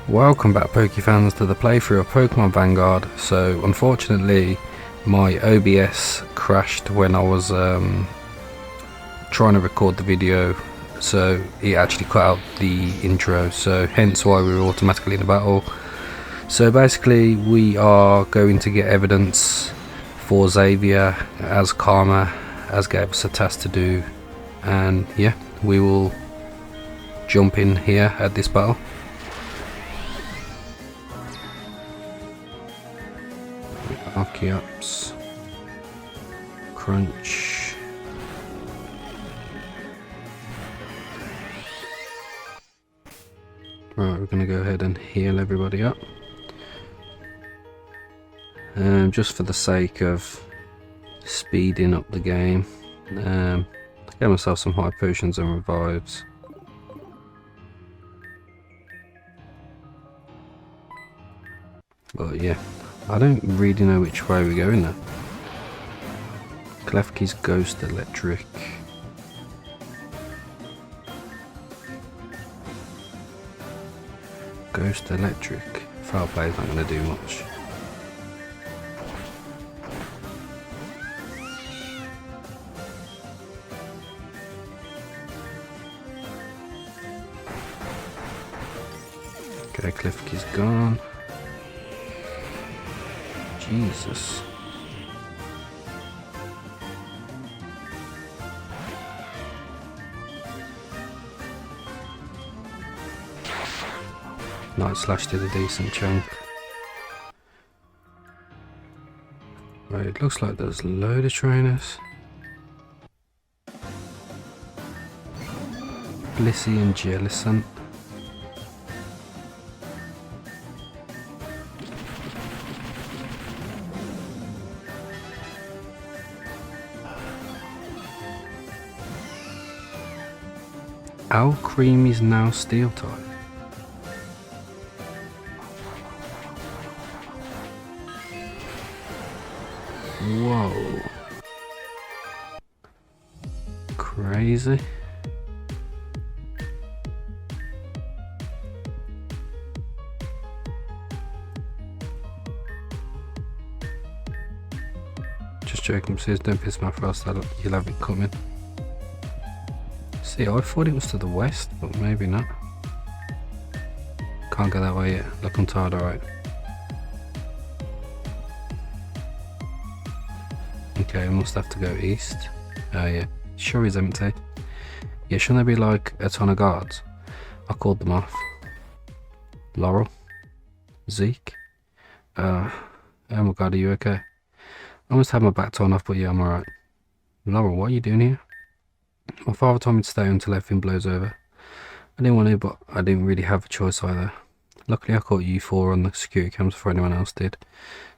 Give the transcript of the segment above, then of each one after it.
Welcome back, Poke fans, to the playthrough of Pokemon Vanguard. So unfortunately my OBS crashed when I was trying to record the video, so it actually cut out the intro, so hence why we were automatically in a battle. So basically we are going to get evidence for Xavier as Karma as gave us a task to do, and yeah, we will jump in here at this battle. Archeops, Crunch, right, we're going to go ahead and heal everybody up, just for the sake of speeding up the game. Get myself some high potions and revives. But yeah, I don't really know which way we're going now. Klefki's Ghost Electric. Ghost Electric. Foul play is not going to do much. Okay, Klefki's gone. Jesus. Night Slash did a decent chunk. Right, it looks like there's a load of trainers. Blissey and Jellicent. Owl Cream is now Steel type. Whoa. Crazy. Just joking, please don't piss my frost, you'll have it coming. See, I thought it was to the west, but maybe not. Can't go that way yet. Look, I'm tired, alright. Okay, we must have to go east. Oh yeah, sure is empty. Yeah, shouldn't there be like a ton of guards? I called them off. Laurel? Zeke? Oh my god, are you okay? I must have my back torn off, but yeah, I'm alright. Laurel, what are you doing here? My father told me to stay until everything blows over. I didn't want to, but I didn't really have a choice either. Luckily I caught U4 on the security cams before anyone else did,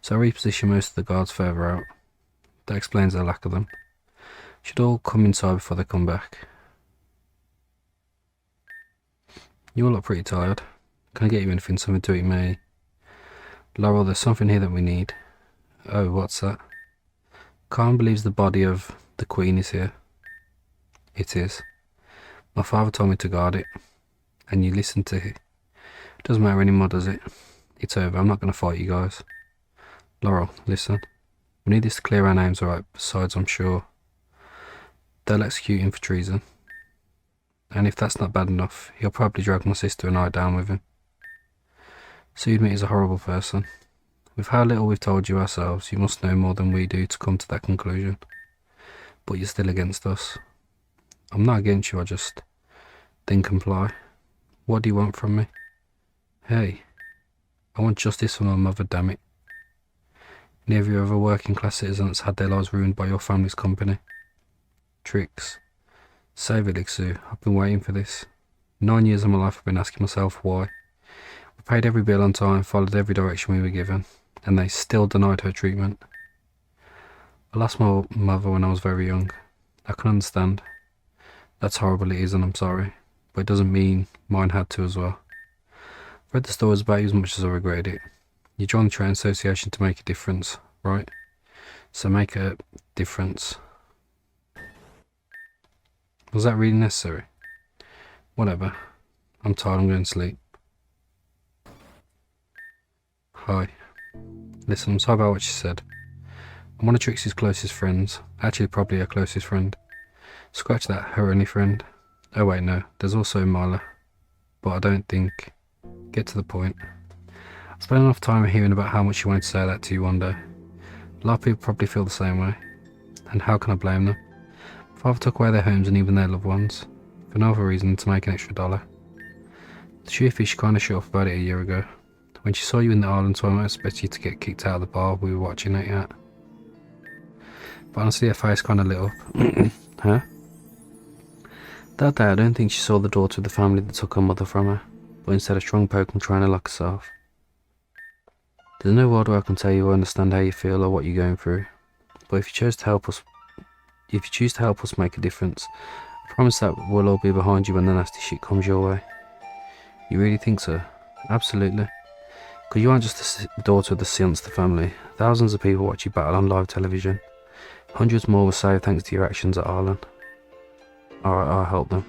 so I repositioned most of the guards further out. That explains the lack of them. Should all come inside before they come back. You all look pretty tired. Can I get you anything, something to eat, mate? Laurel, there's something here that we need. Oh, what's that? Khan believes the body of the Queen is here. It is. My father told me to guard it, and you listened to it. Doesn't matter anymore, does it? It's over. I'm not going to fight you guys. Laurel, listen. We need this to clear our names, alright? Besides, I'm sure they'll execute him for treason. And if that's not bad enough, he'll probably drag my sister and I down with him. So you admit he's a horrible person. With how little we've told you ourselves, you must know more than we do to come to that conclusion. But you're still against us. I'm not against you, I just didn't comply. What do you want from me? Hey, I want justice for my mother, damn it. Any of your other working class citizens had their lives ruined by your family's company. Tricks. Save it, Lixu. I've been waiting for this. 9 years of my life I've been asking myself why. We paid every bill on time, followed every direction we were given, and they still denied her treatment. I lost my mother when I was very young. I can understand. That's horrible, it is, and I'm sorry. But it doesn't mean mine had to as well. I've read the stories about you as much as I regretted it. You joined the Train Association to make a difference, right? So make a difference. Was that really necessary? Whatever. I'm tired, I'm going to sleep. Hi. Listen, I'm sorry about what she said. I'm one of Trixie's closest friends. Actually, probably her closest friend. Scratch that, her only friend. Oh wait, no. There's also Myrtle. But I don't think... Get to the point. I spent enough time hearing about how much she wanted to say that to you one day. A lot of people probably feel the same way. And how can I blame them? Father took away their homes and even their loved ones. For no other reason than to make an extra $1. The truth is she kind of shut up about it a year ago. When she saw you in the island, so I might expect you to get kicked out of the bar we were watching it at. But honestly, her face kind of lit up. Huh? That day, I don't think she saw the daughter of the family that took her mother from her, but instead a strong Pokémon trainer like herself. There's no word where I can tell you or understand how you feel or what you're going through. But if you choose to help us make a difference, I promise that we'll all be behind you when the nasty shit comes your way. You really think so? Absolutely. Because you aren't just the daughter of the Science family. Thousands of people watch you battle on live television. Hundreds more were saved thanks to your actions at Arlen. Alright, I'll help them.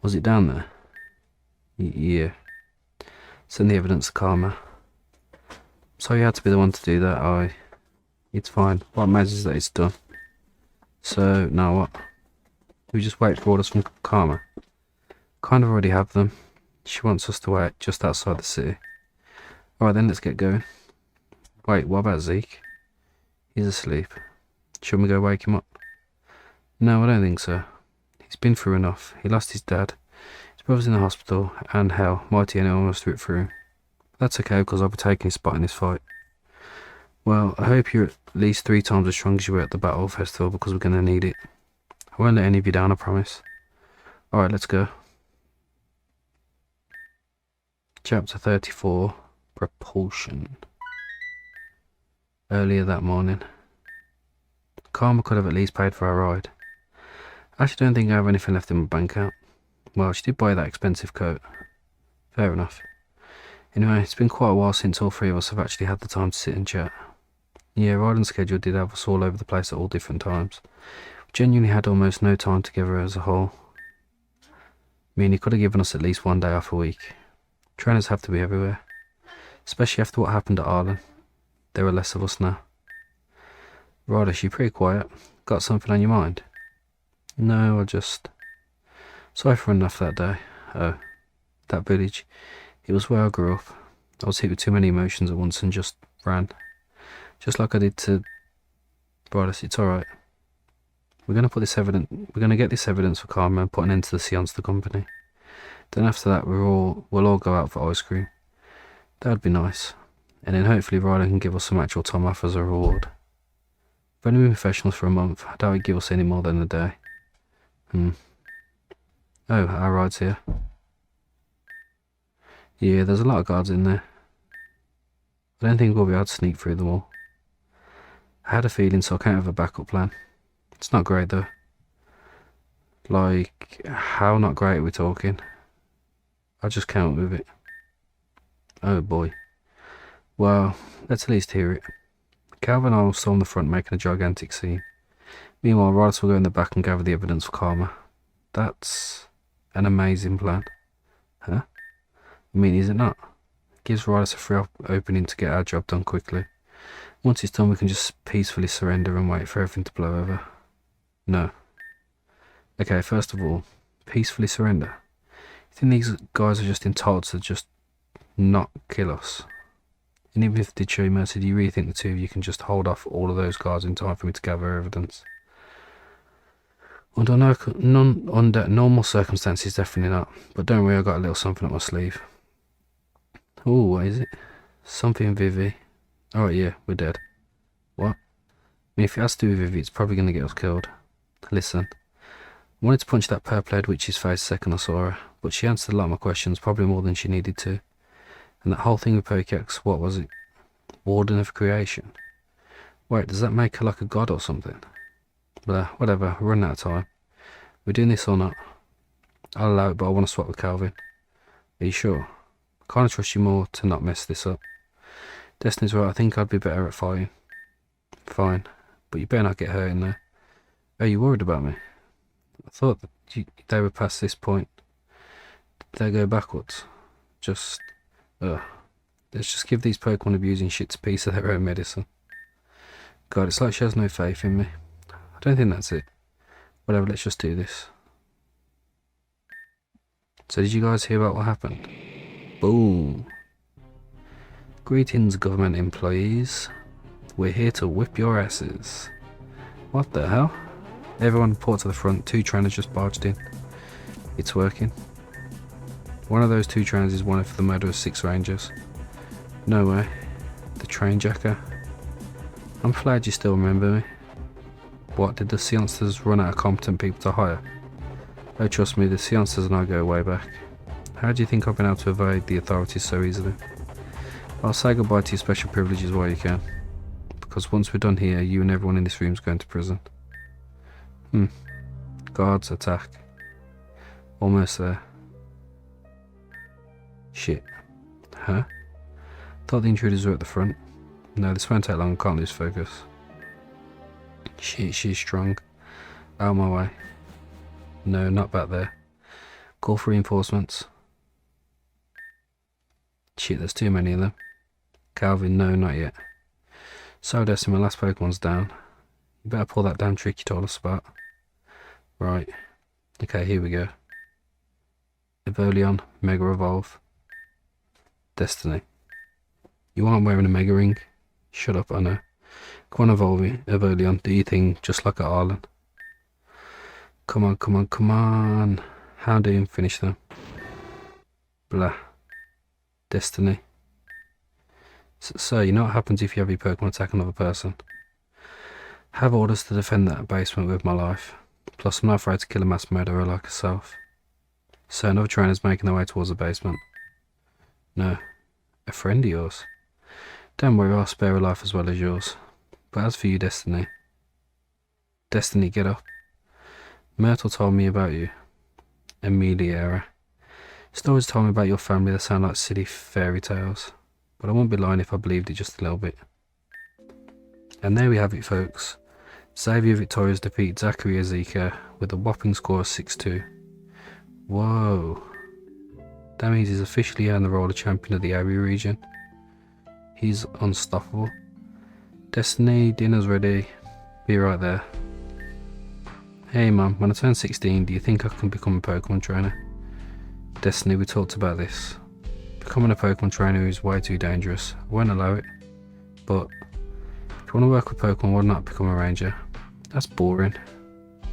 Was it down there? Yeah. Send the evidence to Karma. So you had to be the one to do that, It's fine. What matters is that it's done. So, now what? We just wait for orders from Karma. Kind of already have them. She wants us to wait just outside the city. Alright then, let's get going. Wait, what about Zeke? He's asleep. Shouldn't we go wake him up? No, I don't think so. He's been through enough. He lost his dad. His brother's in the hospital, and hell, Mighty and almost ripped through. That's okay, because I'll be taking his spot in this fight. Well, I hope you're at least 3 times as strong as you were at the Battle Festival, because we're going to need it. I won't let any of you down, I promise. Alright, let's go. Chapter 34, Propulsion. Earlier that morning. Karma could have at least paid for our ride. I actually don't think I have anything left in my bank account. Well, she did buy that expensive coat. Fair enough. Anyway, it's been quite a while since all 3 of us have actually had the time to sit and chat. Yeah, riding schedule did have us all over the place at all different times. We genuinely had almost no time together as a whole. I mean, he could have given us at least 1 day off a week. Trainers have to be everywhere. Especially after what happened at Arlen. There are less of us now. Ryder, you're pretty quiet. Got something on your mind? No, I just... Sorry for running off that day. Oh, that village. It was where I grew up. I was hit with too many emotions at once and just ran. Just like I did to... Ryder, it's alright. We're going to get this evidence for Karma and put an end to the Science company. Then after that, we'll all go out for ice cream. That'd be nice. And then hopefully Ryder can give us some actual time off as a reward. We've only been professionals for a month. I doubt he'd give us any more than a day. Oh, our ride's here. Yeah, there's a lot of guards in there. I don't think we'll be able to sneak through them all. I had a feeling, so I can't have a backup plan. It's not great though. Like, how not great are we talking? I just can't with it. Oh boy. Well, let's at least hear it. Calvin and I will storm the front, making a gigantic scene. Meanwhile, Rice will go in the back and gather the evidence for Karma. That's an amazing plan. Huh? I mean, is it not? It gives Rice a free opening to get our job done quickly. Once it's done, we can just peacefully surrender and wait for everything to blow over. No. Okay, first of all, peacefully surrender. You think these guys are just entitled to just not kill us? And even if they did show you mercy, do you really think the 2 of you can just hold off all of those guards in time for me to gather evidence? Under normal circumstances, definitely not. But don't worry, I got a little something up my sleeve. Oh, what is it? Something Vivi. Oh yeah, we're dead. What? I mean, if it has to do with Vivi, it's probably going to get us killed. Listen. I wanted to punch that purple-haired witch's face the second I saw her, but she answered a lot of my questions, probably more than she needed to. And that whole thing with Pokex, what was it? Warden of Creation? Wait, does that make her like a god or something? Blah, whatever, we're running out of time. We're doing this or not? I'll allow it, but I want to swap with Calvin. Are you sure? I kind of trust you more to not mess this up. Destiny's right, I think I'd be better at fighting. Fine, but you better not get hurt in there. Are you worried about me? I thought that they were past this point. Did they go backwards? just... Ugh. Let's just give these Pokemon abusing shits a piece of their own medicine. God, it's like she has no faith in me. I don't think that's it. Whatever, let's just do this. So did you guys hear about what happened? Boom. Greetings, government employees. We're here to whip your asses. What the hell? Everyone report to the front. 2 trainers just barged in. It's working. One of those 2 trainers is wanted for the murder of 6 rangers. No way. The train jacker. I'm glad you still remember me. What, did the Seancers run out of competent people to hire? Oh, trust me, the Seancers and I go way back. How do you think I've been able to evade the authorities so easily? I'll say goodbye to your special privileges while you can. Because once we're done here, you and everyone in this room's going to prison. Guards, attack. Almost there. Shit. Huh? Thought the intruders were at the front. No, this won't take long, can't lose focus. Shit, she's strong. Out of my way. No, not back there. Call for reinforcements. Shit, there's too many of them. Calvin, no, not yet. So, Destiny, my last Pokemon's down. You better pull that damn trick you told us about. Right. Okay, here we go. Evoleon, Mega Evolve. Destiny. You aren't wearing a Mega Ring? Shut up, I know. Come on, Evoleon, do your thing, just like at Ireland. Come on, come on, come on. How do you finish them? Blah. Destiny. So, you know what happens if you have your Pokemon attack another person? Have orders to defend that basement with my life. Plus, I'm not afraid to kill a mass murderer like herself. So, another trainer's making their way towards the basement. No. A friend of yours? Don't worry, I'll spare a life as well as yours. But as for you, Destiny. Destiny, get up. Myrtle told me about you. Amelia. Stories told me about your family that sound like silly fairy tales. But I won't be lying if I believed it just a little bit. And there we have it, folks. Xavier Victoria's defeat Zachary Azeka with a whopping score of 6-2. Whoa. That means he's officially earned the role of champion of the area region. He's unstoppable. Destiny, dinner's ready. Be right there. Hey Mum, when I turn 16, do you think I can become a Pokemon trainer? Destiny, we talked about this. Becoming a Pokemon trainer is way too dangerous. I won't allow it. But if you want to work with Pokemon, why not become a ranger? That's boring.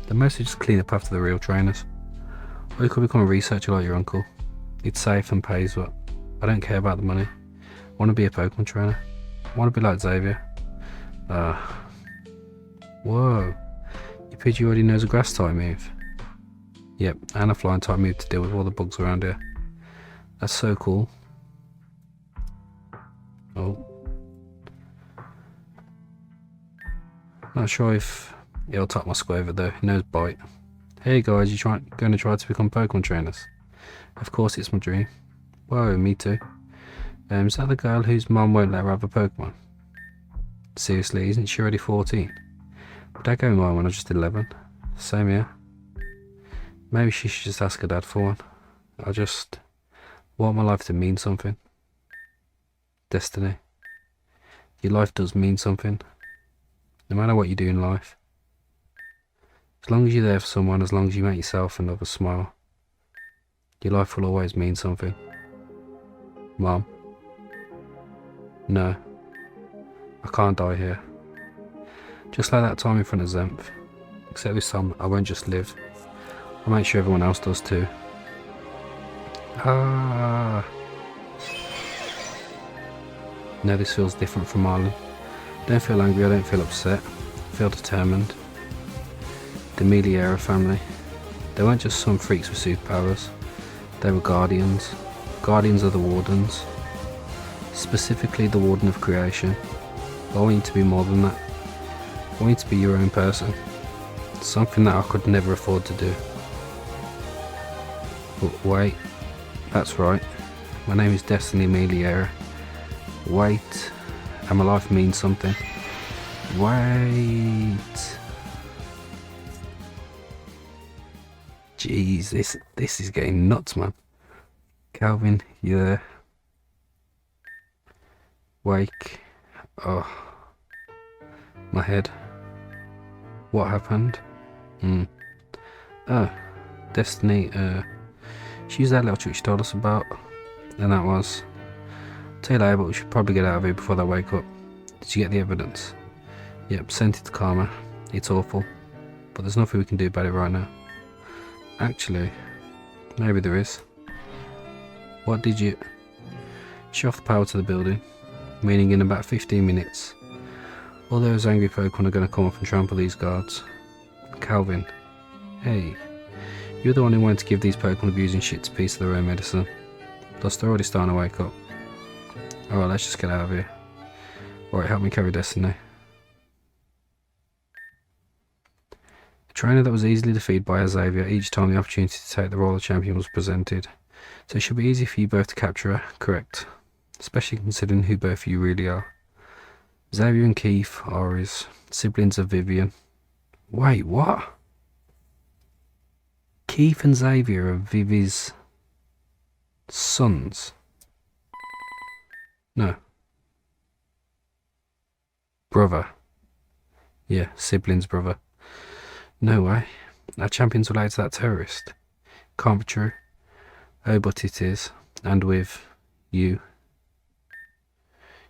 They mostly just clean up after the real trainers. Or you could become a researcher like your uncle. It's safe and pays, but I don't care about the money. I want to be a Pokemon trainer. I want to be like Xavier. Whoa. Your Pidgey already knows a grass type move. Yep, and a flying type move to deal with all the bugs around here. That's so cool. Oh. Not sure if it'll top my Squaver though. It knows Bite. Hey guys, you going to try to become Pokemon trainers? Of course, it's my dream. Whoa, me too. Is that the girl whose mum won't let her have a Pokemon? Seriously, isn't she already 14? But I go mine when I was just 11. Same here. Maybe she should just ask her dad for one. I just want my life to mean something. Destiny. Your life does mean something. No matter what you do in life. As long as you're there for someone, as long as you make yourself and others smile, your life will always mean something. Mom. No. I can't die here. Just like that time in front of Zemph. Except this time, I won't just live. I'll make sure everyone else does too. Ah. No, this feels different from Marlon. I don't feel angry, I don't feel upset. I feel determined. The Meliera family. They weren't just some freaks with superpowers. They were guardians. Guardians of the wardens. Specifically the Warden of Creation. But I want you to be more than that. I want you to be your own person. Something that I could never afford to do. But wait. That's right. My name is Destiny Meliera. Wait. And my life means something. Wait. Jeez, this is getting nuts, man. Calvin, you there? Wake. Oh. My head. What happened? Oh. Destiny, she used that little trick she told us about. And that was... Too late, but we should probably get out of here before they wake up. Did you get the evidence? Yep, sent it to Karma. It's awful. But there's nothing we can do about it right now. Actually, maybe there is. What did you... Shut off the power to the building. Meaning in about 15 minutes. All those angry Pokemon are going to come up and trample these guards. Calvin. Hey. You're the one who wanted to give these Pokemon abusing shits a piece of their own medicine. Plus they're already starting to wake up. Alright, let's just get out of here. Alright, help me carry Destiny. A trainer that was easily defeated by Xavier each time the opportunity to take the role of champion was presented. So it should be easy for you both to capture her, correct? Especially considering who both of you really are. Xavier and Keith are his siblings of Vivian. Wait, what? Keith and Xavier are Vivi's sons? No. Brother. Yeah, siblings brother. No way. Our champion's related to that terrorist. Can't be true. Oh, but it is. And with you. You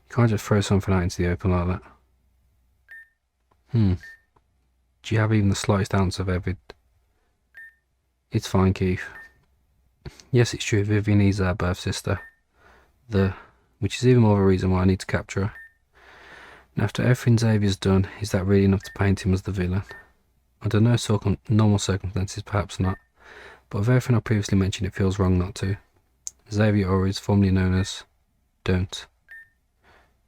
can't just throw something out into the open like that. Do you have even the slightest ounce of evidence? It's fine, Keith. Yes, it's true, Vivian is our birth sister. Which is even more of a reason why I need to capture her. And after everything Xavier's done, is that really enough to paint him as the villain? Under no normal circumstances, perhaps not. But with everything I previously mentioned, it feels wrong not to. Xavier Orris, formerly known as Don't.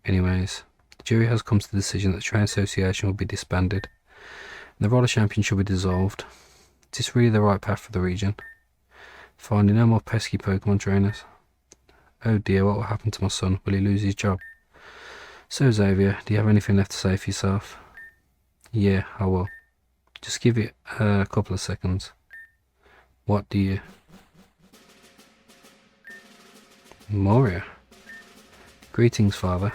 Anyways, the jury has come to the decision that the Train Association will be disbanded, and the Roller Champion should be dissolved. Is this really the right path for the region? Finding no more pesky Pokémon trainers. Oh dear, what will happen to my son? Will he lose his job? So Xavier, do you have anything left to say for yourself? Yeah, I will. Just give it a couple of seconds. What do you... Moria? Greetings, Father.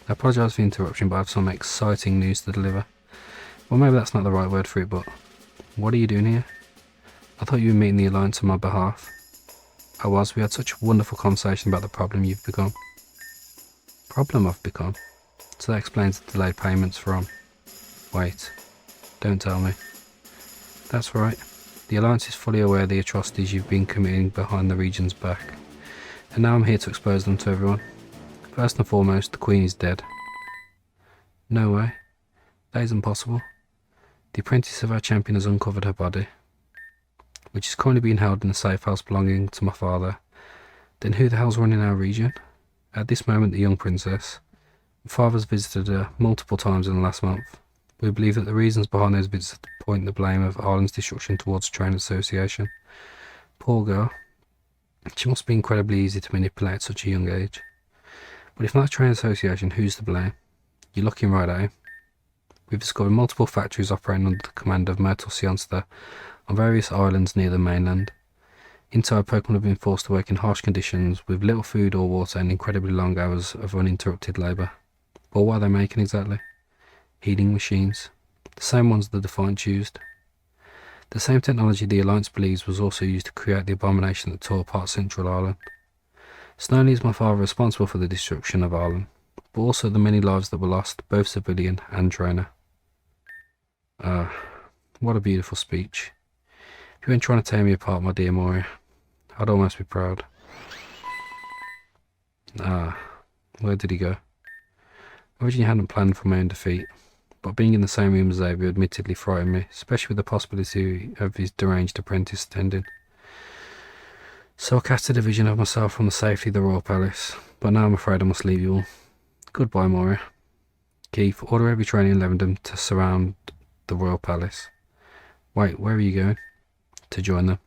I apologise for the interruption, but I have some exciting news to deliver. Well, maybe that's not the right word for it, but... What are you doing here? I thought you were meeting the Alliance on my behalf. I was. We had such a wonderful conversation about the problem you've become. Problem I've become? So that explains the delayed payments from... Wait. Don't tell me. That's right. The Alliance is fully aware of the atrocities you've been committing behind the region's back. And now I'm here to expose them to everyone. First and foremost, the Queen is dead. No way. That isn't possible. The apprentice of our champion has uncovered her body, which is currently being held in a safe house belonging to my father. Then who the hell's running our region? At this moment, the young princess. My father's visited her multiple times in the last month. We believe that the reasons behind those visits point the blame of Ireland's destruction towards the Train Association. Poor girl. She must be incredibly easy to manipulate at such a young age. But if not the Train Association, who's to blame? You're looking right at him. We've discovered multiple factories operating under the command of Myrtle on various islands near the mainland. Inside, Pokemon have been forced to work in harsh conditions with little food or water and incredibly long hours of uninterrupted labour. But what are they making exactly? Healing machines. The same ones the Defiant used. The same technology the Alliance believes was also used to create the abomination that tore apart Central Ireland. So not only is my father responsible for the destruction of Ireland, but also the many lives that were lost, both civilian and trainer. What a beautiful speech. If you weren't trying to tear me apart, my dear Moria, I'd almost be proud. Where did he go? Originally hadn't planned for my own defeat, but being in the same room as Xavier admittedly frightened me, especially with the possibility of his deranged apprentice attending. So I casted a vision of myself from the safety of the Royal Palace, but now I'm afraid I must leave you all. Goodbye, Moria. Keith, order every trainer in Levendom to surround the Royal Palace. Wait, where are you going? To join them.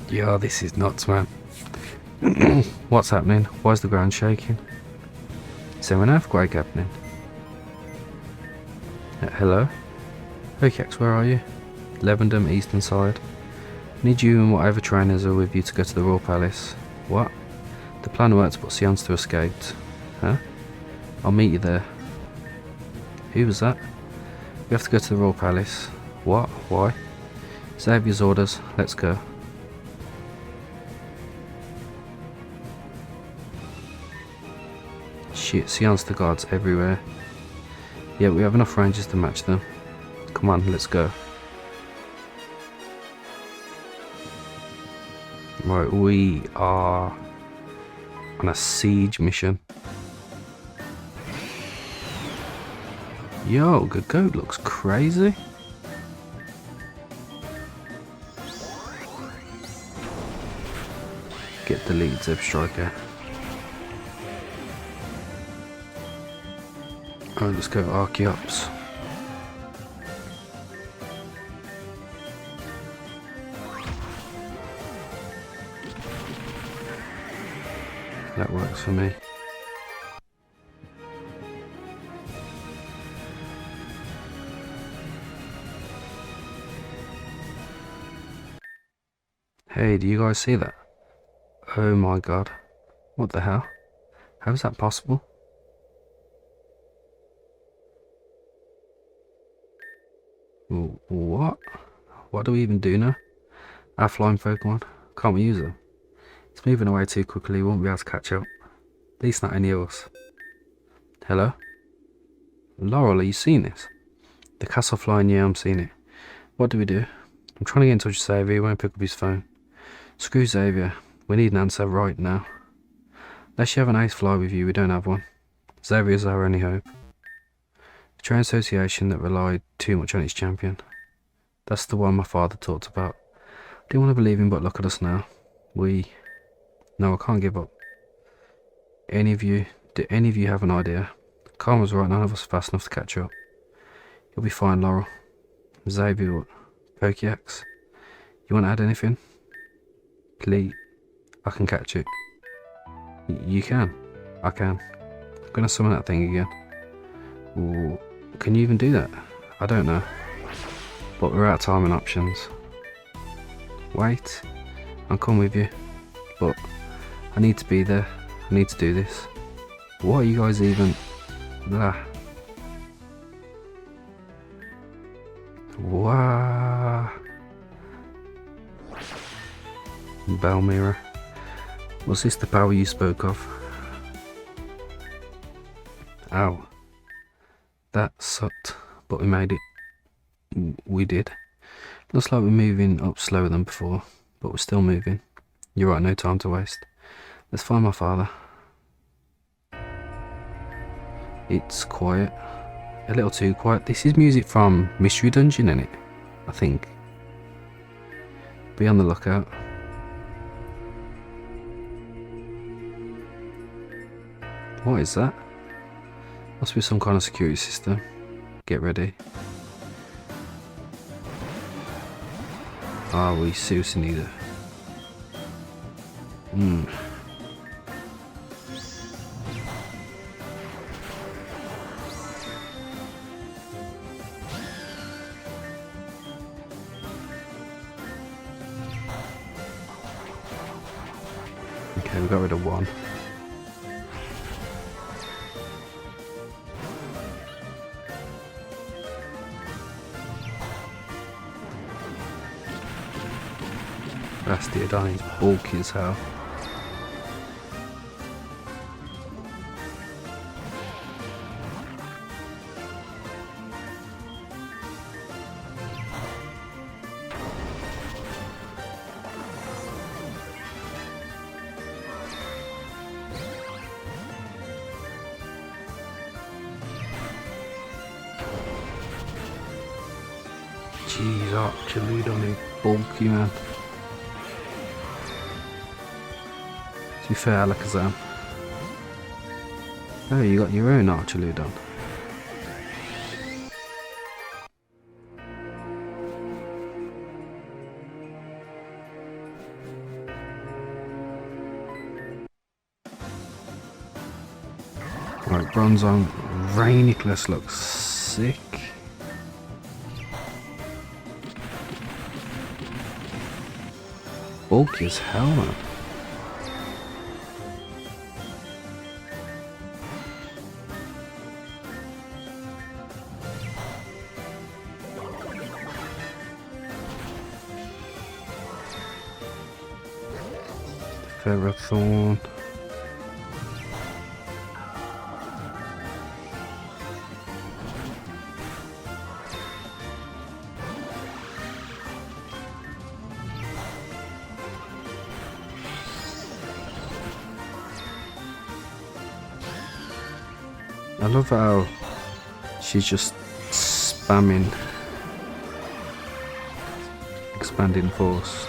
Yeah, this is nuts, man. What's happening? Why is the ground shaking? Is there an earthquake happening? Hello? Okex, where are you? Levendom, eastern side. Need you and whatever trainers are with you to go to the Royal Palace. What? The plan worked, but Seonster escaped. Huh? I'll meet you there. Who was that? We have to go to the Royal Palace. What? Why? Xavier's orders. Let's go. Shit, Seonster guards everywhere. Yeah, we have enough rangers to match them. Come on, let's go. Right, we are on a siege mission. Yo, good goat looks crazy. Get the lead, Zeb Striker. Oh, let's go Archeops. That works for me. Hey, do you guys see that? Oh my god. What the hell? How is that possible? What? What do we even do now? Our flying Pokemon? Can't we use them? It's moving away too quickly, we won't be able to catch up. At least not any of us. Hello? Laurel, are you seeing this? The castle flying, yeah, I'm seeing it. What do we do? I'm trying to get in touch with Xavier, he won't pick up his phone. Screw Xavier, we need an answer right now. Unless you have an ace fly with you, we don't have one. Xavier's our only hope. The train association that relied too much on its champion. That's the one my father talked about. I didn't want to believe him, but look at us now. No, I can't give up. Do any of you have an idea? Karma's right, none of us are fast enough to catch up. You'll be fine, Laurel. Xavier, Pokeax, you want to add anything? Please, I can catch it. You can? I can. I'm gonna summon that thing again. Ooh, can you even do that? I don't know. But we're out of time and options. Wait, I'll come with you. But I need to be there. I need to do this. What are you guys even... Blah. Wow. Bell mirror. Was this the power you spoke of? Ow. That sucked, but we made it. We did. Looks like we're moving up slower than before, but we're still moving. You're right, no time to waste. Let's find my father. It's quiet. A little too quiet. This is music from Mystery Dungeon, innit? I think. Be on the lookout. What is that? Must be some kind of security system. Get ready. Ah, we seriously need it. Okay, we got rid of one. Bastiodon is bulky as hell. Jeez, Archaludon is bulky, man. To be fair, Alakazam. Oh, you got your own Archaludon. Right, Bronzong. Rainiclus looks sick. Bulky as hell, man. Ferrothorn. I love how she's just spamming expanding force.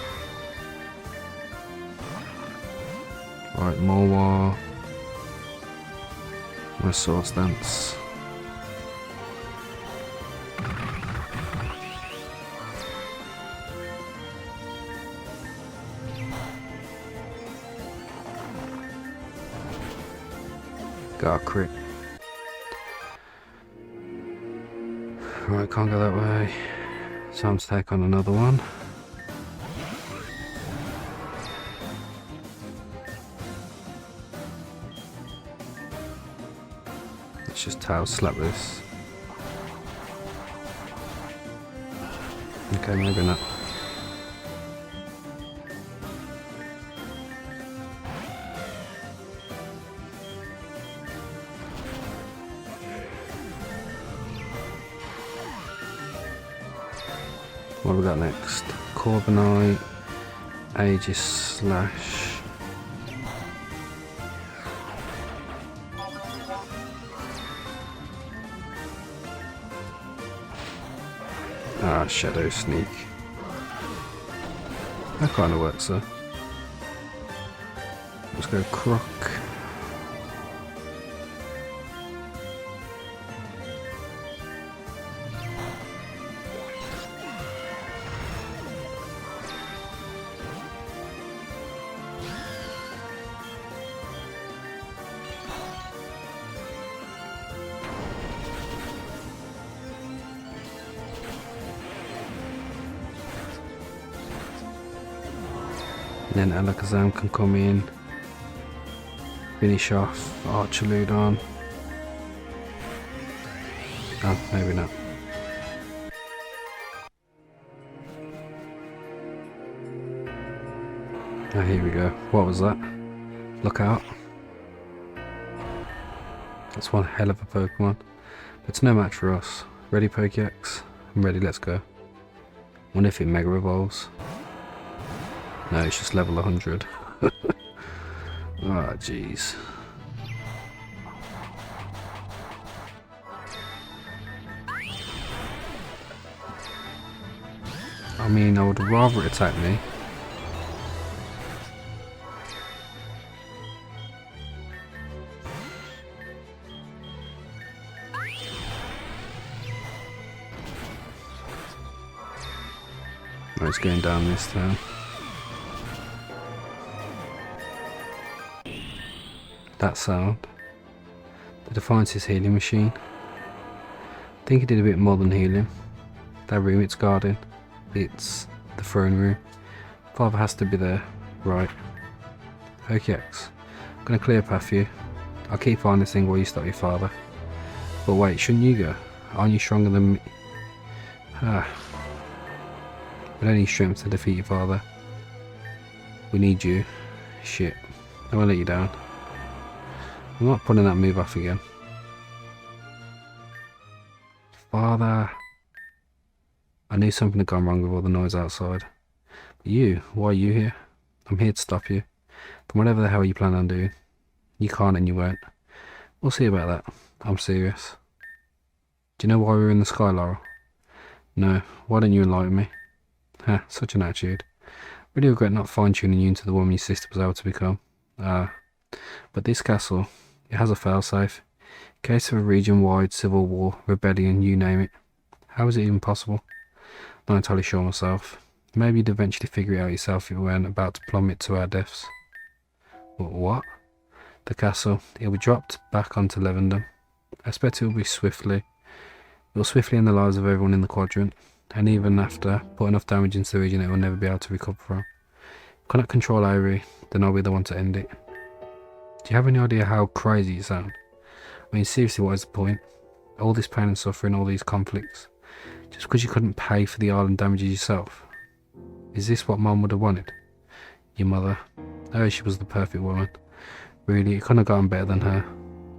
Right, more source dance. Got a crit. Right, can't go that way. Time to take on another one. Let's just tail slap this. Okay, maybe not. What have we got next? Corviknight, Aegis Slash. Ah, Shadow Sneak. That kind of works though. Let's go Croc. Then Alakazam can come in, finish off Archaludon. Oh, maybe not. Oh, here we go. What was that? Look out. That's one hell of a Pokemon. But it's no match for us. Ready, Pokédex? I'm ready, let's go. Wonder if it Mega Evolves. No, it's just level 100. Oh, jeez. I mean, I would rather it attack me. Oh, it's going down this time. That sound. The Defiance's healing machine. I think it did a bit more than healing. That room it's guarding. It's the throne room. Father has to be there. Right. Pokédex. I'm gonna clear a path for you. I'll keep on this thing while you stop your father. But wait, shouldn't you go? Aren't you stronger than me? Ah. We don't need strength to defeat your father. We need you. Shit. I won't let you down. I'm not putting that move off again. Father. I knew something had gone wrong with all the noise outside. But you, why are you here? I'm here to stop you. From whatever the hell you plan on doing. You can't and you won't. We'll see about that. I'm serious. Do you know why we're in the sky, Laurel? No. Why don't you enlighten me? Ha, such an attitude. Really regret not fine-tuning you into the woman your sister was able to become. But this castle, it has a failsafe. Case of a region-wide civil war, rebellion, you name it. How is it even possible? Not entirely sure myself. Maybe you'd eventually figure it out yourself if you weren't about to plummet to our deaths. What? The castle. It'll be dropped back onto Levendom. I expect it will swiftly end the lives of everyone in the quadrant. And even after, put enough damage into the region it will never be able to recover from. Cannot control Avery, then I'll be the one to end it. Do you have any idea how crazy you sound? I mean, seriously, what is the point? All this pain and suffering, all these conflicts, just because you couldn't pay for the island damages yourself? Is this what Mum would have wanted? Your mother? Oh, she was the perfect woman. Really, it couldn't have gone better than her.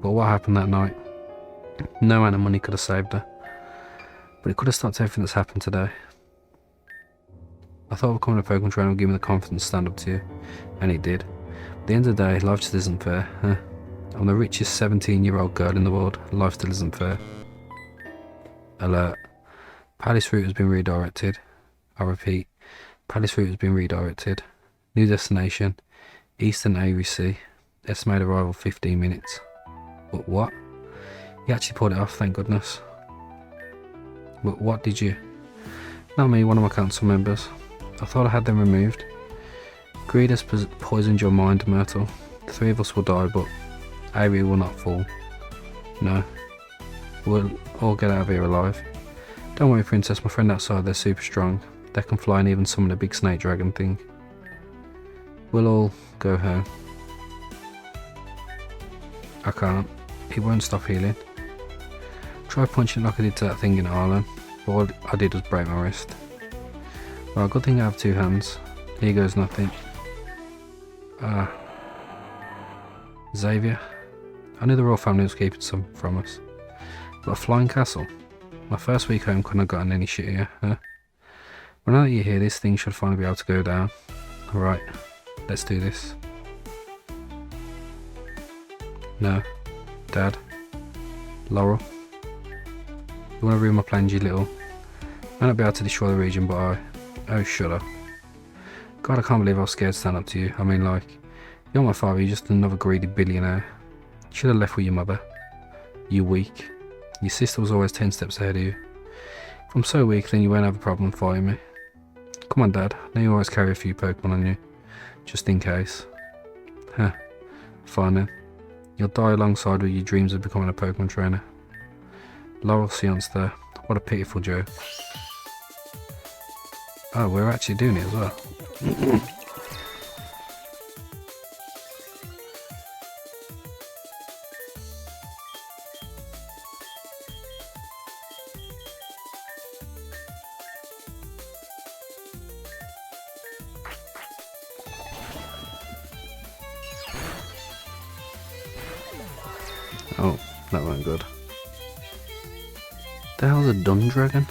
But what happened that night? No amount of money could have saved her. But it could have stopped everything that's happened today. I thought becoming a Pokémon trainer would give me the confidence to stand up to you, and it did. At the end of the day, life just isn't fair, huh? I'm the richest 17-year-old girl in the world, life still isn't fair. Alert. Palace route has been redirected. I repeat, Palace route has been redirected. New destination, Eastern Avery Sea. Estimated arrival 15 minutes. But what? You actually pulled it off, thank goodness. But what did you? Not me, one of my council members. I thought I had them removed. Greed has poisoned your mind, Myrtle. The three of us will die, but Avery will not fall. No. We'll all get out of here alive. Don't worry, Princess, my friend outside, they're super strong. They can fly and even summon a big snake dragon thing. We'll all go home. I can't. It won't stop healing. Try punching like I did to that thing in Ireland, but all I did was break my wrist. Well, good thing I have two hands. Here goes nothing. Xavier. I knew the royal family was keeping some from us. But a flying castle? My first week home couldn't have gotten any shittier, huh? Well, now that you're here, this thing should finally be able to go down. Alright, let's do this. No. Dad. Laurel. You want to ruin my plans, you little? Might not be able to destroy the region, but I... Oh, shut up. God, I can't believe I was scared to stand up to you. I mean, like, you're my father, you're just another greedy billionaire. You should have left with your mother. You weak. Your sister was always 10 steps ahead of you. If I'm so weak, then you won't have a problem fighting me. Come on, Dad. I know you always carry a few Pokemon on you. Just in case. Huh. Fine then. You'll die alongside with your dreams of becoming a Pokemon trainer. Laurel seanced there. What a pitiful joke. Oh, we're actually doing it as well. Oh, that went good. The hell's a Dun Dragon?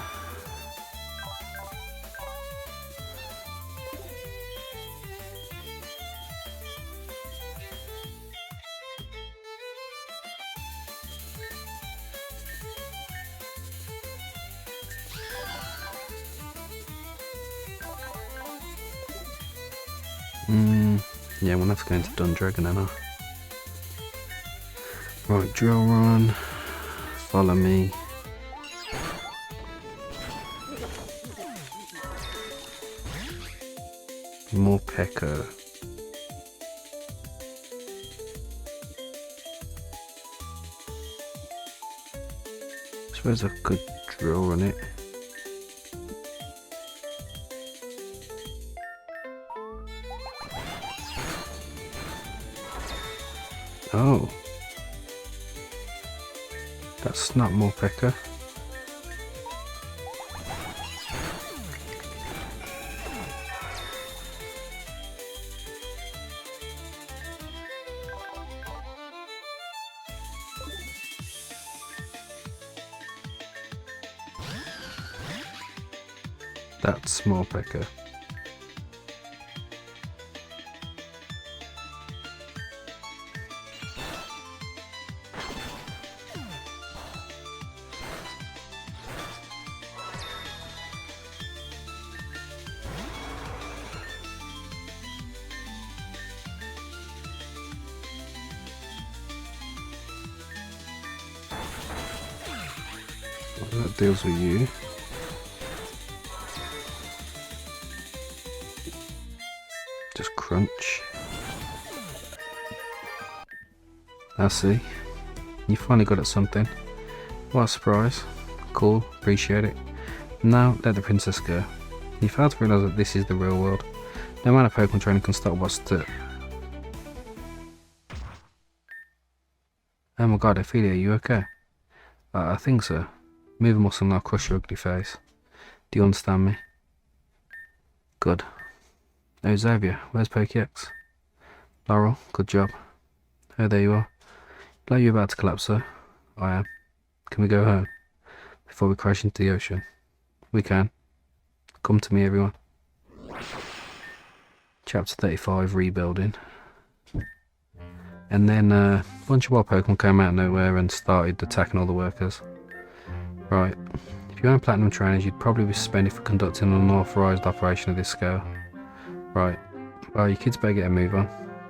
Yeah, we'll have to go into Dun Dragon now. Right, drill run. Follow me. More Pecker. I suppose I could drill run it. Oh. That's not more Pecker. That's more Pecker. That deals with you. Just crunch. I see. You finally got at something. What a surprise. Cool, appreciate it. Now let the princess go. You fail to realise that this is the real world. No amount of Pokemon training can stop what's to... Oh my god, Ophelia, are you okay? I think so. Move a muscle and I'll crush your ugly face. Do you understand me? Good. Oh, Xavier, where's Pokéx? Laurel, good job. Oh, there you are. Like you're about to collapse, sir. I am. Can we go home? Before we crash into the ocean? We can. Come to me, everyone. Chapter 35, Rebuilding. And then a bunch of wild Pokemon came out of nowhere and started attacking all the workers. Right. If you own Platinum Trainers, you'd probably be suspended for conducting an unauthorised operation of this scale. Right. Well, you kids better get a move on.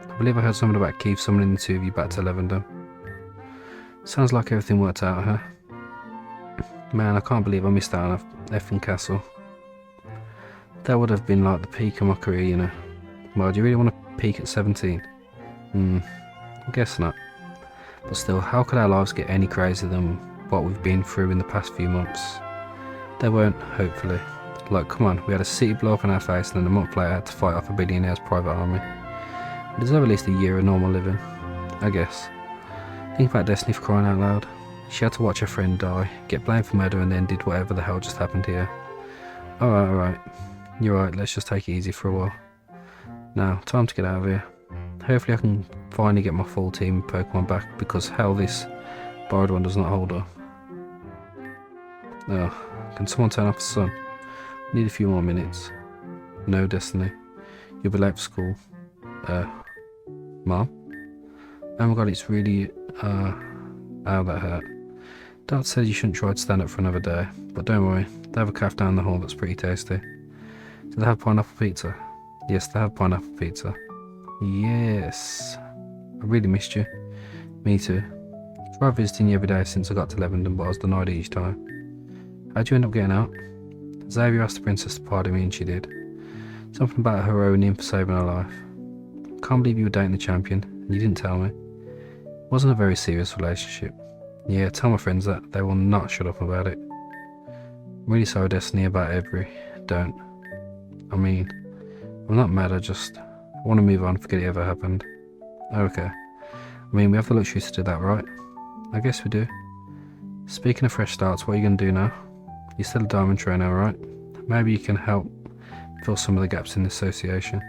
I believe I heard something about Keith summoning the two of you back to Levendom. Sounds like everything worked out, huh? Man, I can't believe I missed out on a effing castle. That would have been like the peak of my career, you know. Well, do you really want to peak at 17? I guess not. But still, how could our lives get any crazier than what we've been through in the past few months? They won't, hopefully. Like, come on, we had a city blow up in our face and then a month later had to fight off a billionaire's private army. We deserve at least a year of normal living, I guess. Think about Destiny for crying out loud. She had to watch her friend die, get blamed for murder and then did whatever the hell just happened here. Alright. You're right, let's just take it easy for a while. Now, time to get out of here. Hopefully I can finally get my full team Pokemon back because hell, this borrowed one does not hold up. Oh, can someone turn off the sun? Need a few more minutes. No, Destiny. You'll be late for school. Mom? Oh my god, it's really, ow, that hurt. Dad said you shouldn't try to stand up for another day, but don't worry, they have a cafe down the hall that's pretty tasty. Do they have pineapple pizza? Yes, they have pineapple pizza. Yes. I really missed you. Me too. I've tried visiting you every day since I got to Levendom, but I was denied each time. How'd you end up getting out? Xavier asked the princess to pardon me and she did. Something about her owing him for saving her life. Can't believe you were dating the champion, and you didn't tell me. It wasn't a very serious relationship. Yeah, tell my friends that. They will not shut up about it. I'm really sorry, Destiny, about every... Don't. I mean, I'm not mad, I want to move on, forget it ever happened. Okay. I mean, we have the luxury to do that, right? I guess we do. Speaking of fresh starts, what are you going to do now? You're still a diamond trainer, right? Maybe you can help fill some of the gaps in the association.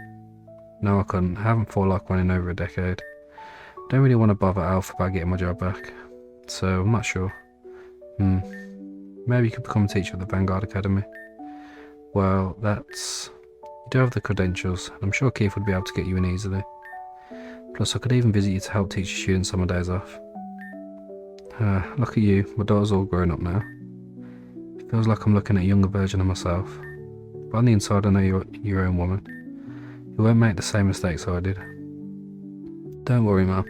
No, I couldn't. I haven't fought like one in over a decade. Don't really want to bother Alf about getting my job back. So, I'm not sure. Maybe you could become a teacher at the Vanguard Academy. Well, that's... You do have the credentials, and I'm sure Keith would be able to get you in easily. Plus, I could even visit you to help teach your students on my days off. Look at you, my daughter's all grown up now. It feels like I'm looking at a younger version of myself. But on the inside, I know you're your own woman. You won't make the same mistakes I did. Don't worry, Mum.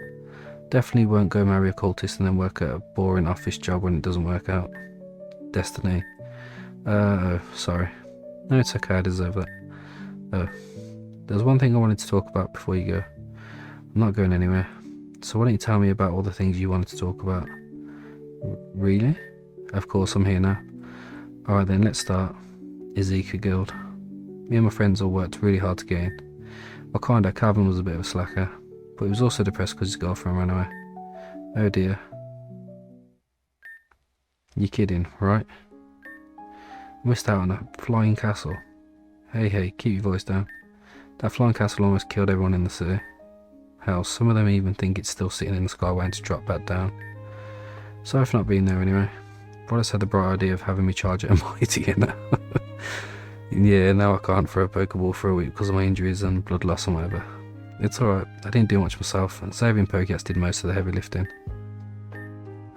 Definitely won't go marry a cultist and then work at a boring office job when it doesn't work out. Destiny. Sorry. No, it's okay, I deserve that. There's one thing I wanted to talk about before you go. I'm not going anywhere. So why don't you tell me about all the things you wanted to talk about? Really? Of course, I'm here now. Alright then, let's start. Ezekiel Guild. Me and my friends all worked really hard to get in. My kinda, Calvin was a bit of a slacker, but he was also depressed because his girlfriend ran away. Oh dear. You're kidding, right? Missed out on a flying castle. Hey, keep your voice down. That flying castle almost killed everyone in the city. Hell, some of them even think it's still sitting in the sky waiting to drop back down. Sorry for not being there anyway. Wallace had the bright idea of having me charge at a mighty again. Yeah, now I can't throw a Pokeball for a week because of my injuries and blood loss and whatever. It's alright, I didn't do much myself, and Xavier and Pokédex did most of the heavy lifting.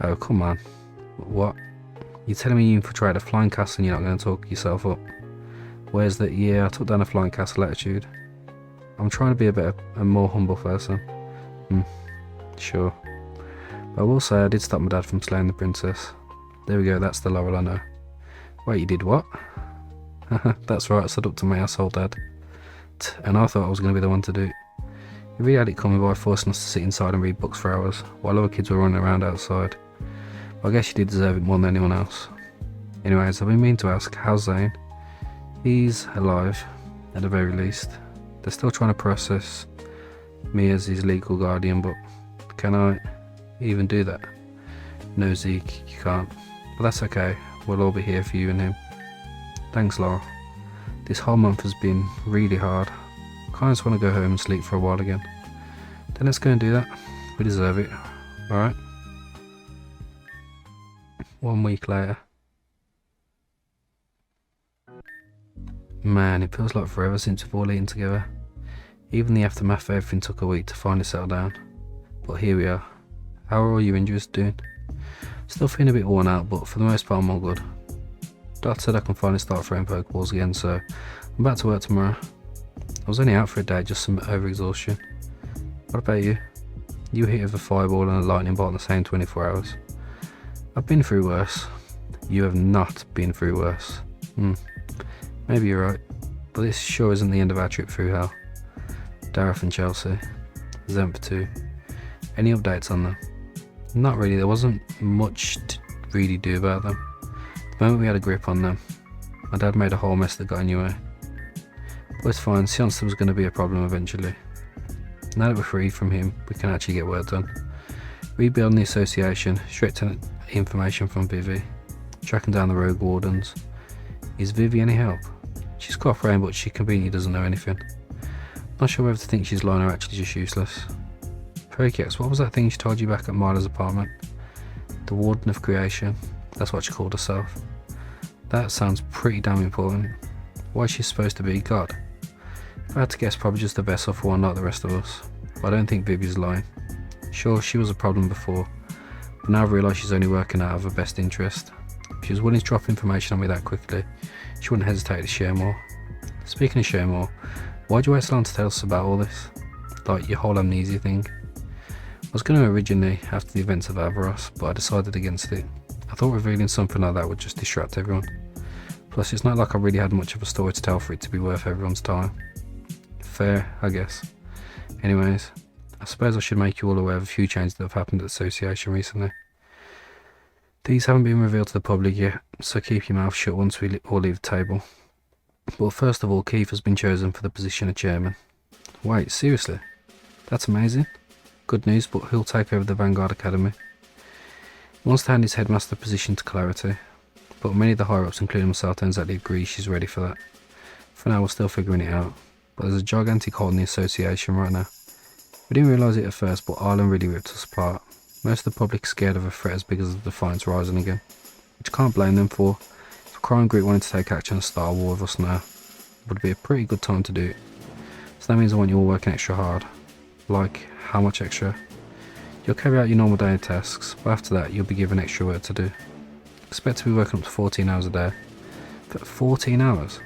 Oh, come on. What? You're telling me you infiltrated a flying castle and you're not going to talk yourself up? Where's that? Yeah, I took down a flying castle attitude. I'm trying to be a more humble person. Sure. But I will say I did stop my dad from slaying the princess. There we go, that's the Laurel I know. Wait, you did what? That's right, I stood up to my asshole dad. And I thought I was going to be the one to do it. He really had it coming by forcing us to sit inside and read books for hours, while other kids were running around outside. But I guess you did deserve it more than anyone else. Anyways, I've been meaning to ask, how's Zane? He's alive, at the very least. They're still trying to process me as his legal guardian, but can I even do that? No, Zeke, you can't. But that's okay. We'll all be here for you and him. Thanks, Laurel. This whole month has been really hard. I kinda just want to go home and sleep for a while again. Then let's go and do that. We deserve it. Alright? 1 week later. Man, it feels like forever since we've all eaten together. Even the aftermath of everything took a week to finally settle down. But here we are. How are all your injuries doing? Still feeling a bit worn out, but for the most part I'm all good. Dad said I can finally start throwing Pokeballs again, so I'm back to work tomorrow. I was only out for a day, just some overexhaustion. What about you? You hit with a fireball and a lightning bolt in the same 24 hours. I've been through worse. You have not been through worse. Maybe you're right, but this sure isn't the end of our trip through hell. Dareth and Chelsea. Zemp 2. Any updates on them? Not really, there wasn't much to really do about them. The moment we had a grip on them, my dad made a whole mess that got in your way. But it's fine, Sionster was going to be a problem eventually. Now that we're free from him, we can actually get work done. Rebuilding the association, extracting information from Vivi, tracking down the rogue wardens. Is Vivi any help? She's cooperating, but she conveniently doesn't know anything. Not sure whether to think she's lying or actually just useless. Pokex, what was that thing she told you back at Myla's apartment? The Warden of Creation. That's what she called herself. That sounds pretty damn important. Why is she supposed to be God? If I had to guess, probably just the best for one like the rest of us. But I don't think Vivi's lying. Sure, she was a problem before, but now I've realised she's only working out of her best interest. If she was willing to drop information on me that quickly, she wouldn't hesitate to share more. Speaking of share more, why'd you wait so long to tell us about all this? Like your whole amnesia thing? I was going to originally after the events of Avaros, but I decided against it. I thought revealing something like that would just distract everyone. Plus it's not like I really had much of a story to tell for it to be worth everyone's time. Fair, I guess. Anyways, I suppose I should make you all aware of a few changes that have happened at the association recently. These haven't been revealed to the public yet, so keep your mouth shut once we all leave the table. But first of all, Keith has been chosen for the position of chairman. Wait, seriously? That's amazing. Good news, but he'll take over the Vanguard Academy. He wants to hand his headmaster position to Clarity, but many of the higher-ups, including myself, don't exactly agree she's ready for that. For now, we're still figuring it out, but there's a gigantic hole in the association right now. We didn't realise it at first, but Ireland really ripped us apart. Most of the public is scared of a threat as big as the Defiance rising again, which I can't blame them for. If a crime group wanted to take action and start a war with us now, it would be a pretty good time to do it. So that means I want you all working extra hard. Like, how much extra? You'll carry out your normal daily tasks, but after that you'll be given extra work to do. Expect to be working up to 14 hours a day. For 14 hours?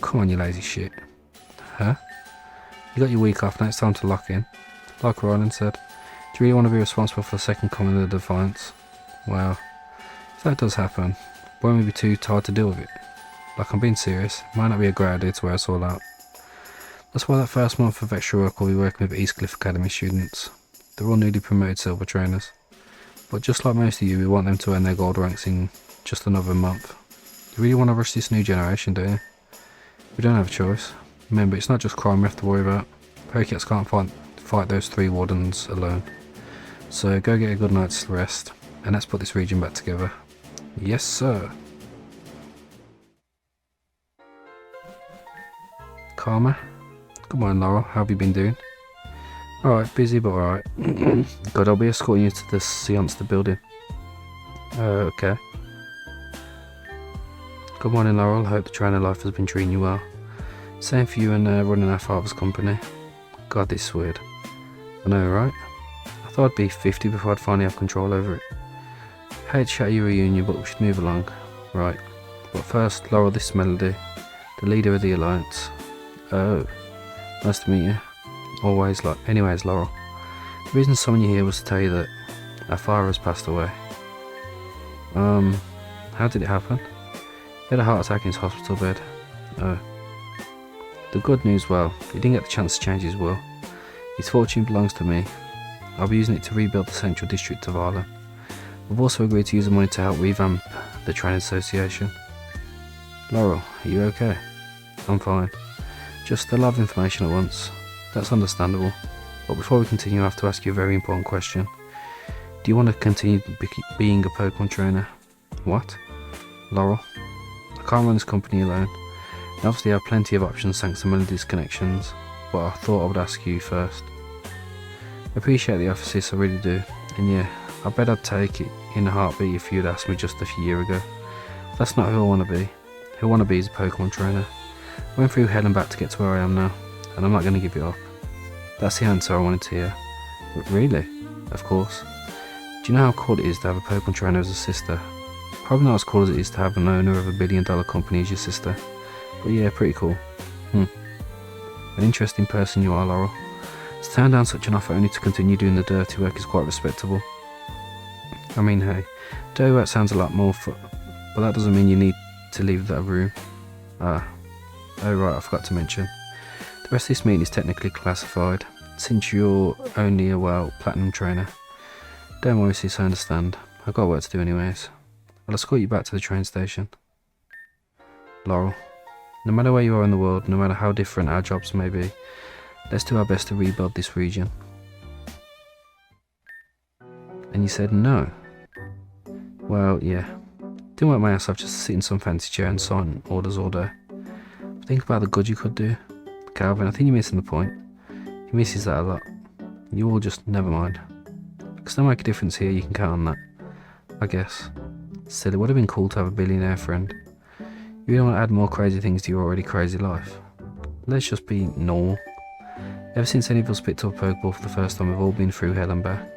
Come on, you lazy shit. Huh? You got your week off, now it's time to lock in. Like Ryland said, do you really want to be responsible for the second coming of the Defiance? Well, if that does happen, won't we be too tired to deal with it? Like, I'm being serious, it might not be a great idea to wear us all out. That's why that first month of extra work we'll be working with Eastcliff Academy students. They're all newly promoted silver trainers. But just like most of you, we want them to earn their gold ranks in just another month. You really want to rush this new generation, don't you? We don't have a choice. Remember, it's not just crime we have to worry about. Pokécats can't fight those 3 wardens alone. So go get a good night's rest, and let's put this region back together. Yes, sir. Karma? Good morning, Laurel. How have you been doing? Alright, busy but alright. Good, I'll be escorting you to the Sionster building. Okay. Good morning, Laurel. Hope the trainer life has been treating you well. Same for you and running our father's company. God, this is weird. I know, right? I thought I'd be 50 before I'd finally have control over it. Hate to shout your reunion, but we should move along. Right. But first, Laurel, this is Melody, the leader of the Alliance. Oh. Nice to meet you. Anyways, Laurel. The reason I summoned you here was to tell you that our father has passed away. How did it happen? He had a heart attack in his hospital bed. Oh. The good news, well, he didn't get the chance to change his will. His fortune belongs to me. I'll be using it to rebuild the central district of Ireland. We've also agreed to use the money to help revamp the training association. Laurel, are you okay? I'm fine. Just a lot of information at once. That's understandable. But before we continue, I have to ask you a very important question. Do you want to continue being a Pokemon trainer? What? Laurel? I can't run this company alone. And obviously I have plenty of options thanks to Melody's connections, but I thought I would ask you first. I appreciate the offer, sis, I really do. And yeah, I bet I'd take it in a heartbeat if you'd asked me just a few years ago. That's not who I want to be. Who I want to be is a Pokemon trainer. I went through hell and back to get to where I am now, and I'm not going to give it up. That's the answer I wanted to hear. But really? Of course. Do you know how cool it is to have a Pokemon trainer as a sister? Probably not as cool as it is to have an owner of $1 billion company as your sister. But yeah, pretty cool. An interesting person you are, Laurel. To turn down such an offer only to continue doing the dirty work is quite respectable. I mean, hey, dirty work sounds a lot more but that doesn't mean you need to leave that room. Oh right, I forgot to mention. The rest of this meeting is technically classified, since you're only a, platinum trainer. Don't worry sis, I understand. I've got work to do anyways. I'll escort you back to the train station. Laurel, no matter where you are in the world, no matter how different our jobs may be, let's do our best to rebuild this region. And you said no? Well, yeah. Didn't work my ass off just to sit in some fancy chair and sign orders all day. But think about the good you could do. Calvin, I think you're missing the point. He misses that a lot. You all just never mind. Because don't make a difference here, you can count on that. I guess. Still, it would have been cool to have a billionaire friend. You don't want to add more crazy things to your already crazy life. Let's just be normal. Ever since any of us picked up a Pokeball for the first time, we've all been through hell and back.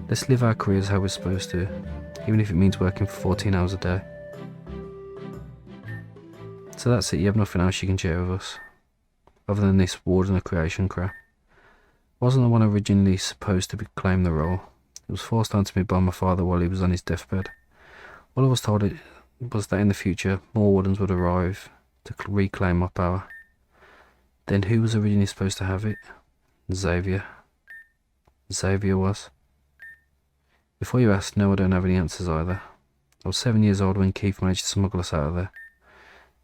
Let's live our careers how we're supposed to, even if it means working for 14 hours a day. So that's it, you have nothing else you can share with us, other than this warden of creation crap. Wasn't the one originally supposed to claim the role. It was forced onto me by my father while he was on his deathbed. All I was told was that in the future, more wardens would arrive to reclaim my power. Then who was originally supposed to have it? Xavier. Xavier was. Before you asked, no, I don't have any answers either. I was 7 years old when Keith managed to smuggle us out of there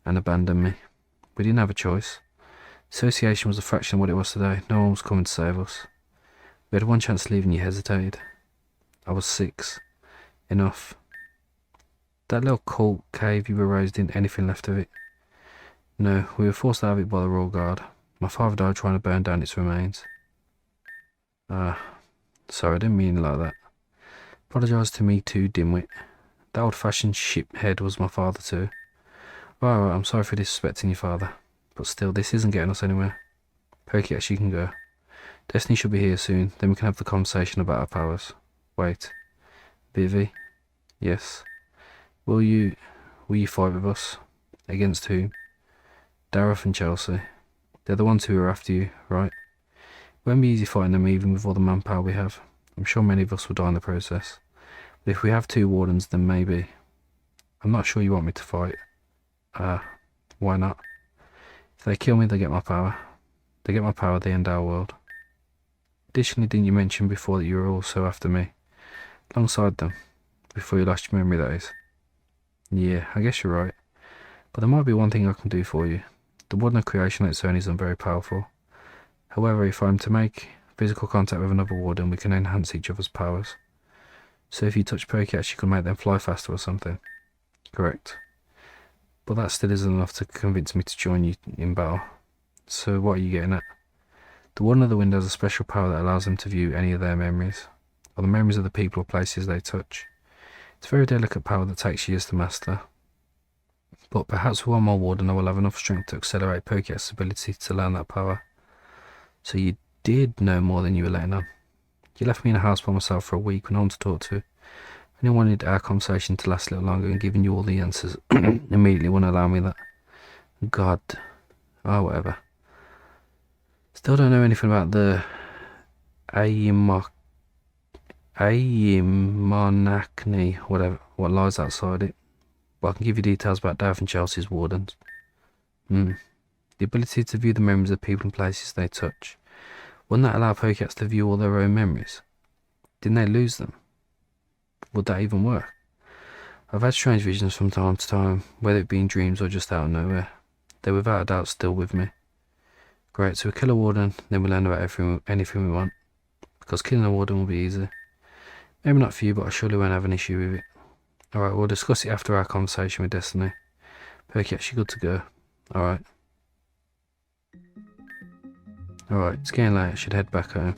and abandon me. We didn't have a choice. Association was a fraction of what it was today. No one was coming to save us. We had one chance to leave and you hesitated. I was 6. Enough. That little cult cave you were raised in, anything left of it? No, we were forced out of it by the Royal Guard. My father died trying to burn down its remains. Sorry, I didn't mean it like that. Apologise to me too, dimwit. That old-fashioned shiphead was my father too. Right, I'm sorry for disrespecting your father. But still, this isn't getting us anywhere. Pokédex, you can go. Destiny should be here soon, then we can have the conversation about our powers. Wait. Vivi? Yes. Will you fight with us? Against whom? Dareth and Chelsea. They're the ones who are after you, right? It won't be easy fighting them even with all the manpower we have. I'm sure many of us will die in the process. But if we have 2 wardens, then maybe. I'm not sure you want me to fight. Why not? If they kill me, they get my power. They get my power, they end our world. Additionally, didn't you mention before that you were also after me? Alongside them. Before you lost your memory, that is. Yeah, I guess you're right. But there might be one thing I can do for you. The Warden of Creation on its own isn't very powerful. However, if I'm to make physical contact with another Warden, we can enhance each other's powers. So if you touch Pokédex, you can make them fly faster or something. Correct. But that still isn't enough to convince me to join you in battle. So what are you getting at? The Warden of the Wind has a special power that allows them to view any of their memories, or the memories of the people or places they touch. It's a very delicate power that takes years to master. But perhaps with one more Warden I will have enough strength to accelerate Pokédex's ability to learn that power. So you did know more than you were letting on. You left me in a house by myself for a week with no one to talk to. And I wanted our conversation to last a little longer, and giving you all the answers immediately wouldn't allow me that. God. Oh, whatever. Still don't know anything about the Ayimonachny, whatever, what lies outside it. But I can give you details about Dareth and Chelsea's wardens. The ability to view the memories of people and places they touch. Wouldn't that allow Pokédex to view all their own memories? Didn't they lose them? Would that even work? I've had strange visions from time to time, whether it be in dreams or just out of nowhere. They're without a doubt still with me. Great, so we kill a warden, then we learn about anything we want. Because killing a warden will be easy. Maybe not for you, but I surely won't have an issue with it. Alright, we'll discuss it after our conversation with Destiny. Perky, actually good to go. Alright. Alright, it's getting late, I should head back home.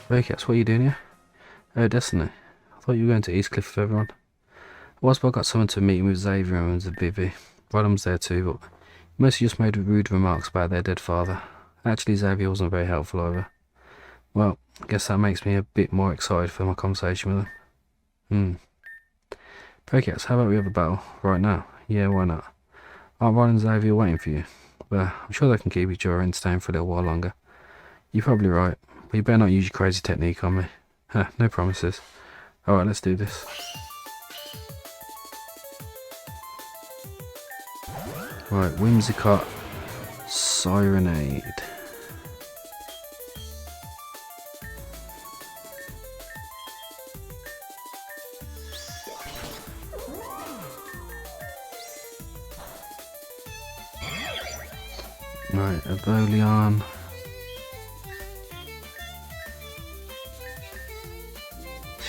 Perky, that's what you're doing here? Oh, Destiny. I thought you were going to Eastcliff with everyone. I was, but I got someone to meet with Xavier and with Vivi. Rodham's there too, but he mostly just made rude remarks about their dead father. Actually, Xavier wasn't very helpful either. Well, I guess that makes me a bit more excited for my conversation with them. Pokecats, how about we have a battle? Right now? Yeah, why not? Aren't Rod and Xavier waiting for you? Well, I'm sure they can keep each other entertained for a little while longer. You're probably right, but you better not use your crazy technique on me. Huh, no promises. Alright, let's do this. Right, Whimsicott Sirenade. Right, Evolion.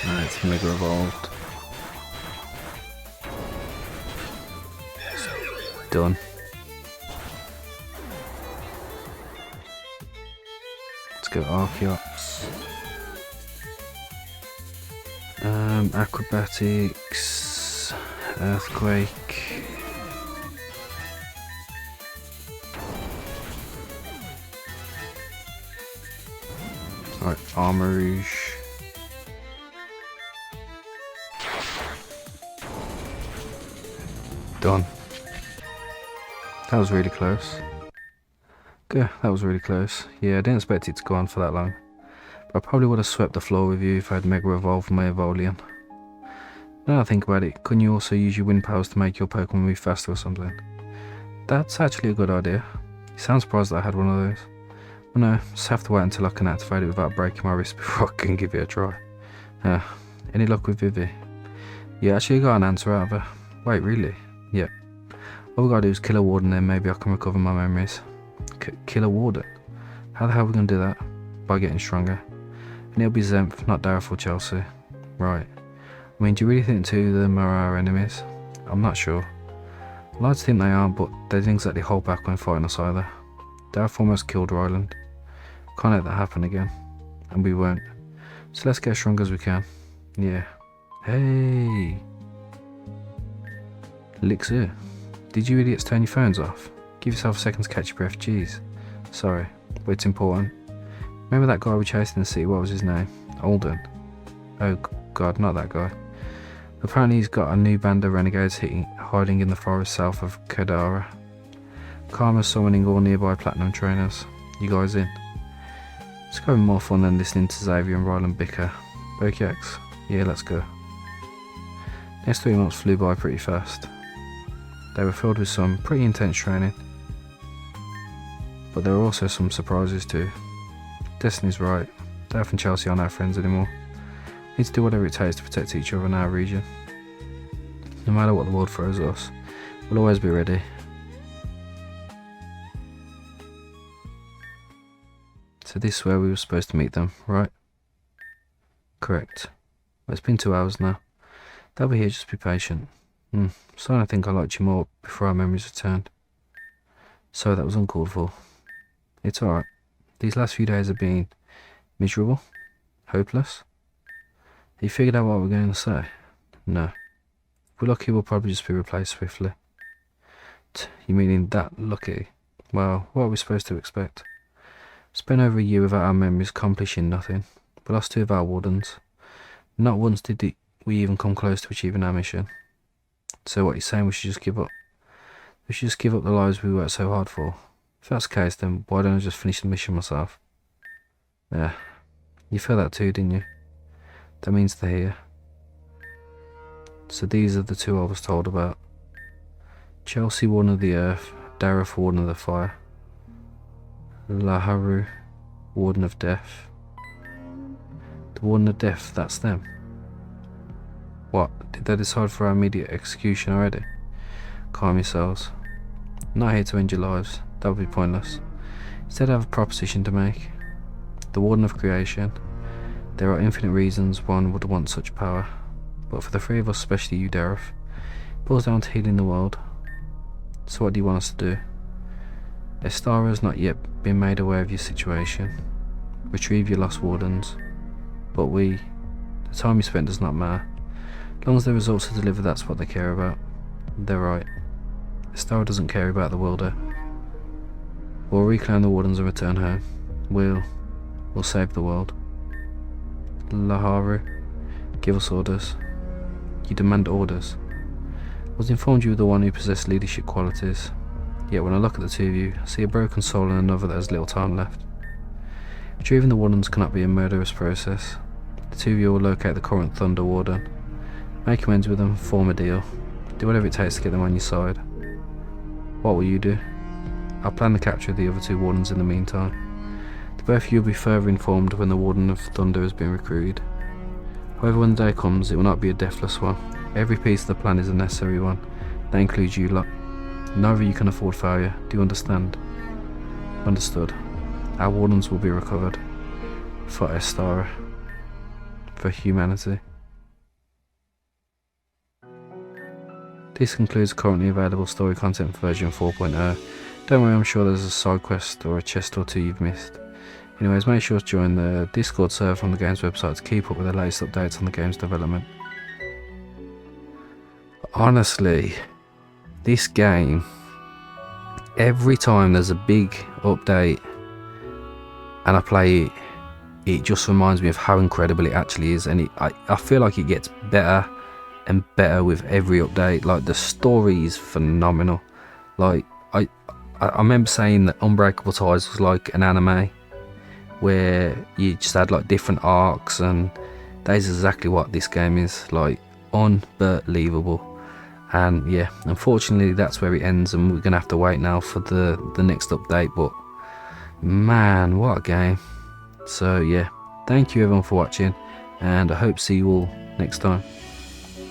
Right, it's Mega Evolved. Done. Let's go Archeops. Acrobatics. Earthquake. Right, Armourouge. Done. That was really close. Good, that was really close. Yeah, I didn't expect it to go on for that long. But I probably would have swept the floor with you if I had Mega Evolved my Evolian. Now I think about it, couldn't you also use your wind powers to make your Pokemon move faster or something? That's actually a good idea. You sound surprised that I had one of those. Well, no, just have to wait until I can activate it without breaking my wrist before I can give it a try. Any luck with Vivi? Yeah, actually got an answer out of her. Wait, really? Yep. All we gotta do is kill a warden, then maybe I can recover my memories. Kill a warden? How the hell are we gonna do that? By getting stronger. And it'll be Zemph, not Dareth or Chelsea. Right. I mean, do you really think two of them are our enemies? I'm not sure. I'd like to think they aren't, but they didn't exactly hold back when fighting us either. Dareth almost killed Ryland. Can't let that happen again. And we won't. So let's get as strong as we can. Yeah. Hey! Elixir. Did you idiots turn your phones off? Give yourself a second to catch your breath, jeez. Sorry, but it's important. Remember that guy we chased in the city, what was his name? Alden. Oh god, not that guy. Apparently he's got a new band of renegades hiding in the forest south of Kadara. Karma's summoning all nearby platinum trainers. You guys in? It's going to be more fun than listening to Xavier and Ryland bicker. Pokex? Yeah, let's go. Next 3 months flew by pretty fast. They were filled with some pretty intense training. But there were also some surprises too. Destiny's right. Dareth and Chelsea aren't our friends anymore. We need to do whatever it takes to protect each other in our region. No matter what the world throws at us, we'll always be ready. So this is where we were supposed to meet them, right? Correct. Well, it's been 2 hours now. They'll be here, just be patient. Starting to think I liked you more before our memories returned. So that was uncalled for. It's alright. These last few days have been miserable, hopeless. Have you figured out what we're going to say? No. If we're lucky, we'll probably just be replaced swiftly. You meaning that lucky? Well, what are we supposed to expect? Spent over a year without our memories accomplishing nothing. We lost 2 of our wardens. Not once did we even come close to achieving our mission. So what, you're saying we should just give up? We should just give up the lives we worked so hard for? If that's the case, then why don't I just finish the mission myself? Yeah, you feel that too, didn't you? That means they're here. So these are the 2 I was told about. Chelsea, Warden of the Earth. Dareth, Warden of the Fire. Laharu, Warden of Death. The Warden of Death, that's them. What? Did they decide for our immediate execution already? Calm yourselves. I'm not here to end your lives. That would be pointless. Instead, I have a proposition to make. The Warden of Creation. There are infinite reasons one would want such power, but for the three of us, especially you, Dareth, it boils down to healing the world. So what do you want us to do? Estara has not yet been made aware of your situation. Retrieve your lost wardens. But the time you spent does not matter. As long as the results are delivered, that's what they care about. They're right. Estara doesn't care about the world. We'll reclaim the wardens and return home. We'll save the world. Laharu, give us orders. You demand orders. I was informed you were the one who possessed leadership qualities. Yet when I look at the two of you, I see a broken soul and another that has little time left. Retrieving the wardens cannot be a murderous process. The two of you will locate the current Thunder Warden. Make amends with them, form a deal. Do whatever it takes to get them on your side. What will you do? I'll plan the capture of the other two wardens in the meantime. The both of you will be further informed when the Warden of Thunder has been recruited. However, when the day comes, it will not be a deathless one. Every piece of the plan is a necessary one. That includes you lot. Neither of you can afford failure. Do you understand? Understood. Our wardens will be recovered. For Estara. For humanity. This concludes currently available story content for version 4.0. Don't worry, I'm sure there's a side quest or a chest or two you've missed. Anyways, make sure to join the Discord server on the game's website to keep up with the latest updates on the game's development. Honestly, this game, every time there's a big update and I play it, it just reminds me of how incredible it actually is, and I feel like it gets better and better with every update. Like, the story is phenomenal. Like, I remember saying that Unbreakable Ties was like an anime where you just had like different arcs, and that is exactly what this game is. Like, unbelievable. And yeah, unfortunately that's where it ends, and we're gonna have to wait now for the next update. But man, what a game. So yeah, thank you everyone for watching, and I hope to see you all next time.